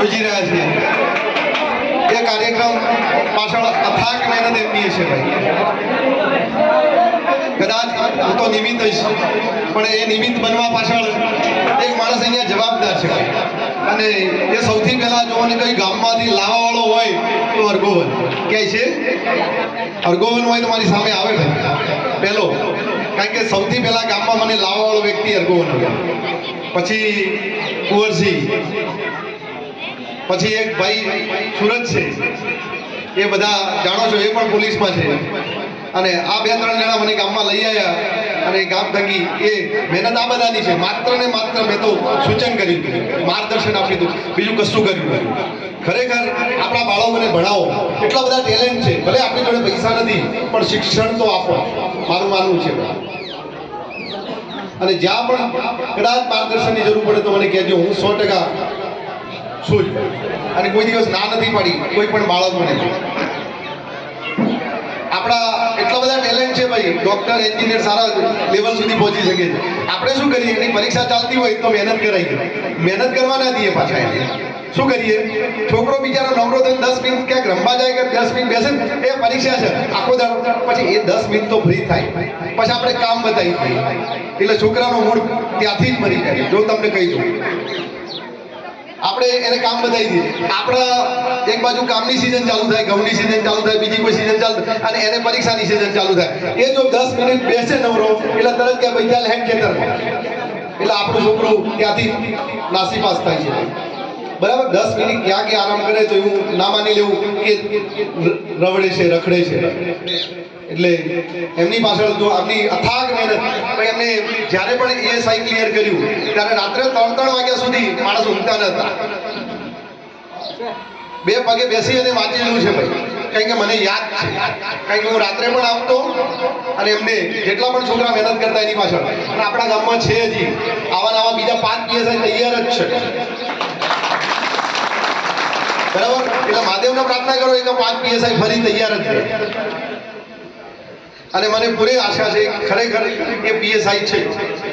યોજી રહ્યા છીએ એ કાર્યક્રમ પાછળ અથાગ મહેનત એમની છે ભાઈ. કદાચ હું તો નિમિત્ત જ, પણ એ નિમિત્ત બનવા પાછળ એક માણસ અહીંયા જવાબદાર છે અને એ સૌથી પહેલા જો ને કોઈ ગામમાંથી લાવવાવાળો હોય તો અર્ગોવન ક્યાંય છે, અર્ગોવન હોય તો મારી સામે આવે ભાઈ પહેલો, કારણ કે સૌથી પહેલા ગામમાં મને લાવવાવાળો વ્યક્તિ અર્ગોવન હતો. પછી કુંવરસિંહ, પછી એક ભાઈ સુરત છે, એ બધા જાણો છો, એ પણ પોલીસમાં છે. અને આ 2-3 જણા મને ગામમાં લઈ આવ્યા અને ગામ થકી એ મહેનત આ બધાની છે. માત્ર ને માત્ર મેં તો સૂચન કર્યું, માર્ગદર્શન આપ્યું હતું, બીજું કશું કર્યું. ખરેખર આપણા બાળકોને ભણાવો, એટલા બધા ટેલેન્ટ છે, ભલે આપણી જોડે પૈસા નથી પણ શિક્ષણ તો આપો, મારું માનવું છે. અને જ્યાં પણ કદાચ માર્ગદર્શનની જરૂર પડે તો મને કહેજો, હું 100% છું જ. અને કોઈ દિવસ ના નથી પાડી કોઈ પણ બાળકોને. આપણા એટલા બધા ટેલેન્ટ છે ભાઈ, ડોક્ટર, એન્જિનિયર સારા લેવલ સુધી પહોંચી શકે છે. આપણે શું કરીએ, એની પરીક્ષા ચાલતી હોય તો મહેનત કરાવી, મહેનત કરવા ના દઈએ પાછા. એને શું કરીએ, છોકરો બિચારો નવરો થઈને 10 મિનિટ ક્યાંક રમવા જાય કે 10 મિનિટ બેસે, એ પરીક્ષા છે આખો દાડો, પછી એ 10 મિનિટ તો ફ્રી થાય, પછી આપણે કામ બતાવી દઈએ. એટલે છોકરાનો મૂડ ત્યાંથી જ મરી જાય. જો તમને કહી દઉં, આપણે એને કામ બતાવી દઈએ, આપણા એક બાજુ કામની સિઝન ચાલુ થાય, ઘઉંની સિઝન ચાલુ થાય, બીજી કોઈ સિઝન ચાલુ થાય, અને એને પરીક્ષાની સિઝન ચાલુ થાય. એ જો 10 મિનિટ બેસે નવરો, એટલે તરત કે ભાઈ ચાલ હેડ ખેતરમાં, એટલે આપણું છોકરું ત્યાંથી નાસીપાસ થાય છે. બરાબર, 10 મિનિટ ક્યાં કે આરામ કરે તો એવું ના માની લેવું કે રવડે છે, રખડે છે. એટલે એમની પાછળ જો આપણી અથાગ મહેનત, એમને જ્યારે પણ એએસઆઈ ક્લિયર કર્યું ત્યારે રાત્રે 3-3 વાગ્યા સુધી માણસ ઊંઘતા નતા. 2 પગે બેસી અને વાંચેલું છે ભાઈ, કારણ કે મને યાદ છે, કારણ કે હું રાત્રે પણ આવતો અને એમને જેટલા પણ છોકરા મહેનત કરતા એની પાછળ. અને આપણા ગામમાં છે હજી આવા બીજા 5 પીએસઆઈ તૈયાર જ છે. બરાબર, એટલે મહાદેવને પ્રાર્થના કરો કે 5 પીએસઆઈ ફરી તૈયાર જ છે. અને મને પૂરી આશા છે ખરેખર એ પીએસઆઈ છે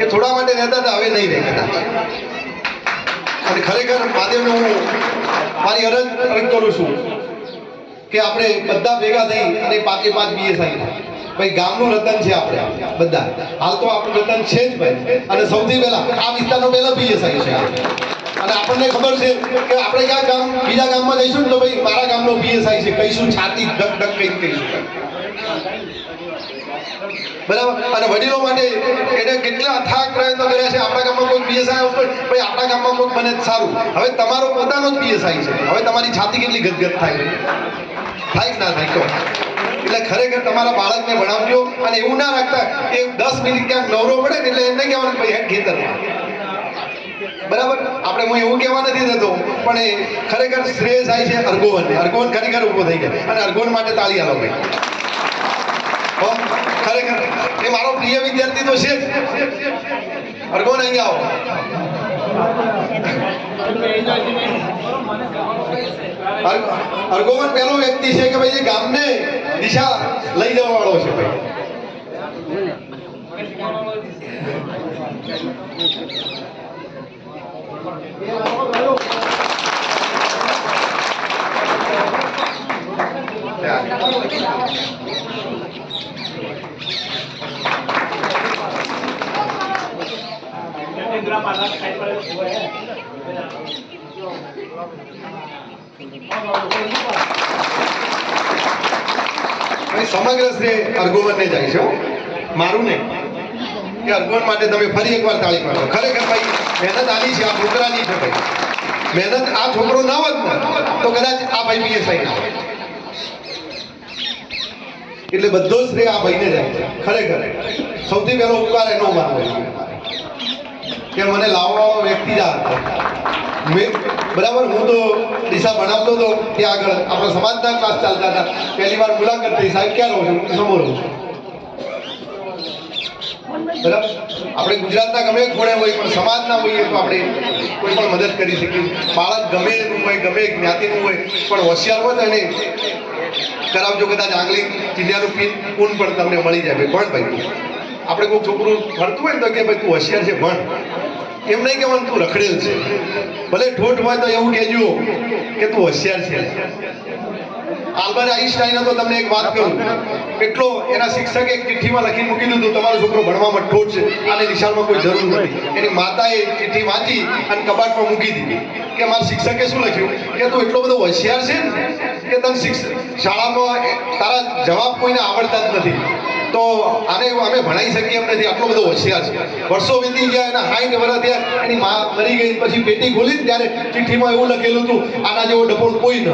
એ થોડા માટે રહેતા હતા, હવે નહીં રહે કદાચ. અને ખરેખર મહાદેવને હું મારી અરજ કરું છું કે આપણે બધા ભેગા થઈ અને 5 પીએસઆઈ ભાઈ ગામનું રતન છે આપણે બધા. હાલ તો આપણું રતન છે જ ભાઈ. અને સૌથી પહેલા આ વિસ્તારનો પહેલો પીએસઆઈ છે. અને આપણને ખબર છે કે આપણે ક્યાં ગામ બીજા ગામમાં જઈશું ને તો ભાઈ મારા ગામનો પીએસઆઈ છે કહીશું, છાતી ધક ધક કઈ કહીશું. બરાબર, અને વડીલો માટે એને કેટલા અથાગ પ્રયત્નો કર્યા છે. આપણા ગામમાં કોઈ પીએસઆઈ હોય ભાઈ, આપણા ગામમાં કોઈ બને સારું. હવે તમારો પોતાનો જ પીએસઆઈ છે, હવે તમારી છાતી કેટલી ગદગદ થાય કે ના થાય તો. એટલે ખરેખર તમારા બાળકને ભણાવજો. અને એવું ના રાખતા કે 10 મિનિટ ક્યાંક નવરો પડે ને એટલે એમને કહેવાનું ભાઈ હેડ ખેતરમાં. બરાબર, આપણે હું એવું કહેવા નથી દેતો, પણ એ ખરેખર શ્રેય થાય છે અર્ગોવનને. અર્ગોવન ખરેખર ઊભો થઈ જાય, અને અર્ગોવન માટે તાળી આલો ભાઈ. ખરેખર એ મારો પ્રિય વિદ્યાર્થી તો છે જ. અર્ગોવન અહીંયા આવો. અર્ગોવન પહેલો વ્યક્તિ છે કે ભાઈ એ ગામને દિશા લઈ જવા વાળો છે ભાઈ. સમગ્ર શ્રેય અર્ગોવનને જાય છે, મારું નહીં. કે અર્ગોવન માટે તમે ફરી એકવાર તાળી પાડો. ખરેખર ભાઈ મહેનત આની છે, આ છોકરાની છે ભાઈ. મહેનત આ છોકરો ના હોત તો કદાચ આ ભાઈ પીએસઆઈ ના હોય. એટલે બધો શ્રેય આ ભાઈને જાય છે. ખરેખર સૌથી પહેલો ઉપકાર એનો માનવો કે મને લાવવાનો વ્યક્તિ જ હતો. બરાબર, હું તો દિશા ભણાવતો હતો ત્યાં આગળ આપણા સમાજના ક્લાસ ચાલતા હતા. પહેલી વાર મુલાકાત થઈ, સાહેબ ક્યાં રહો છો? હું સમો રહું છું. બરાબર, આપણે ગુજરાતના ગમે ખૂણે હોય પણ સમાજના હોઈએ તો આપણે કોઈ પણ મદદ કરી શકીએ. બાળક ગમે એનું હોય, ગમે જ્ઞાતિનું હોય, પણ હોશિયાર હોય તો એને કરાવજો. કદાચ આંગળી ચીડિયાનું પૂન પણ તમને મળી જાય. ભણ ભાઈ, આપણે કોઈ છોકરું ભણતું હોય ને તો કે ભાઈ તું હોશિયાર છે ભણ. એમ નહીં કહેવાનું તું રખડેલ છે, ભલે ઠોઠ હોય તો એવું કહેજો કે તું હોશિયાર છે. આલ્બર્ટ આઈન્સ્ટાઈને તો તમને એક વાત કરું, એટલો એના શિક્ષકે એક ચિઠ્ઠીમાં લખીને મૂકી દીધું તમારો છોકરો ભણવામાં ઠોઠ છે, આને નિશાળમાં કોઈ જરૂર નથી. એની માતાએ ચિઠ્ઠી વાંચી અને કબાટમાં મૂકી દીધી કે મારા શિક્ષકે શું લખ્યું કે તું એટલો બધો હોશિયાર છે ને કે તને શાળામાં તારા જવાબ કોઈને આવડતા જ નથી, તો આને અમે ભણાવી શકીએ એમ નથી, આટલો બધો હોશિયાર છે. વર્ષો વીતી ગયા, એના 60 વર્ષ થયા, એની મા મરી ગઈ, પછી પેટી ખોલી ત્યારે ચિઠ્ઠીમાં એવું લખેલું હતું આના જેવો ડપોળ કોઈ ન.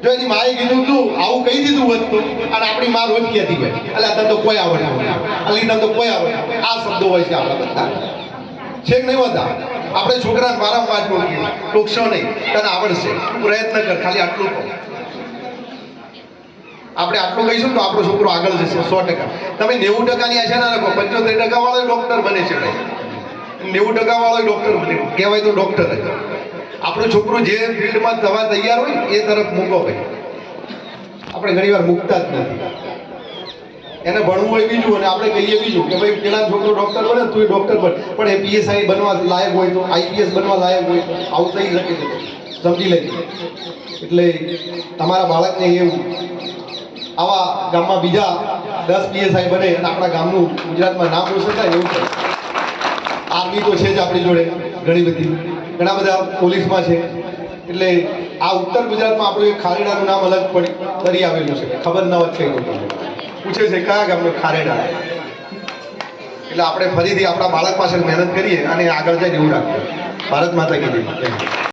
જો એની માએ કીધું તું આવું કહી દીધું હોત તો, અને આપણી મા રોજ કહેતી હોય એટલે તને તો કોઈ આવડે, અલી તને તો કોઈ આવડે, આ શબ્દો હોય છે આપણા બધા, છે કે નહીં હોતા? આપણે છોકરાને વારંવાર ટોકશો નહીં, તને આવડશે, પ્રયત્ન કર, ખાલી આટલું કહો. આપણે આટલું કહીશું તો આપણો છોકરો આગળ જશે 100%. તમે 90%ની આશા ના રાખો, 75% વાળો ડોક્ટર બને છે, 90% વાળો ડોક્ટર બને કહેવાય તો ડોક્ટર જ. આપણું છોકરું જે ફિલ્ડમાં થવા તૈયાર હોય એ તરફ મૂકો ભાઈ. આપણે ઘણી વાર મૂકતા જ નથી. એને ભણવું હોય બીજું અને આપણે કહીએ બીજું કે ભાઈ પેલા છોકરો ડોક્ટર બને તું ડોક્ટર બન, પણ એ પીએસઆઈ બનવા લાયક હોય તો, આઈપીએસ બનવા લાયક હોય તો આવું થઈ શકે છે, સમજી લેજો. એટલે તમારા બાળકને એવું આવા ગામમાં બીજા 10 પીએસઆઈ બને અને આપણા ગામનું ગુજરાતમાં નામ રોશન થાય એવું છે. આર્મી તો છે જ આપણી જોડે ઘણી બધી, ઘણા બધા પોલીસમાં છે. એટલે આ ઉત્તર ગુજરાતમાં આપણું એક ખારેડાનું નામ અલગ કરી આવેલું છે, ખબર ન હોત કઈ પૂછે છે કયા ગામનું ખારેડા. એટલે આપણે ફરીથી આપણા બાળક પાસે મહેનત કરીએ અને આગળ જઈને એવું રાખીએ. ભારત માતા કી જય.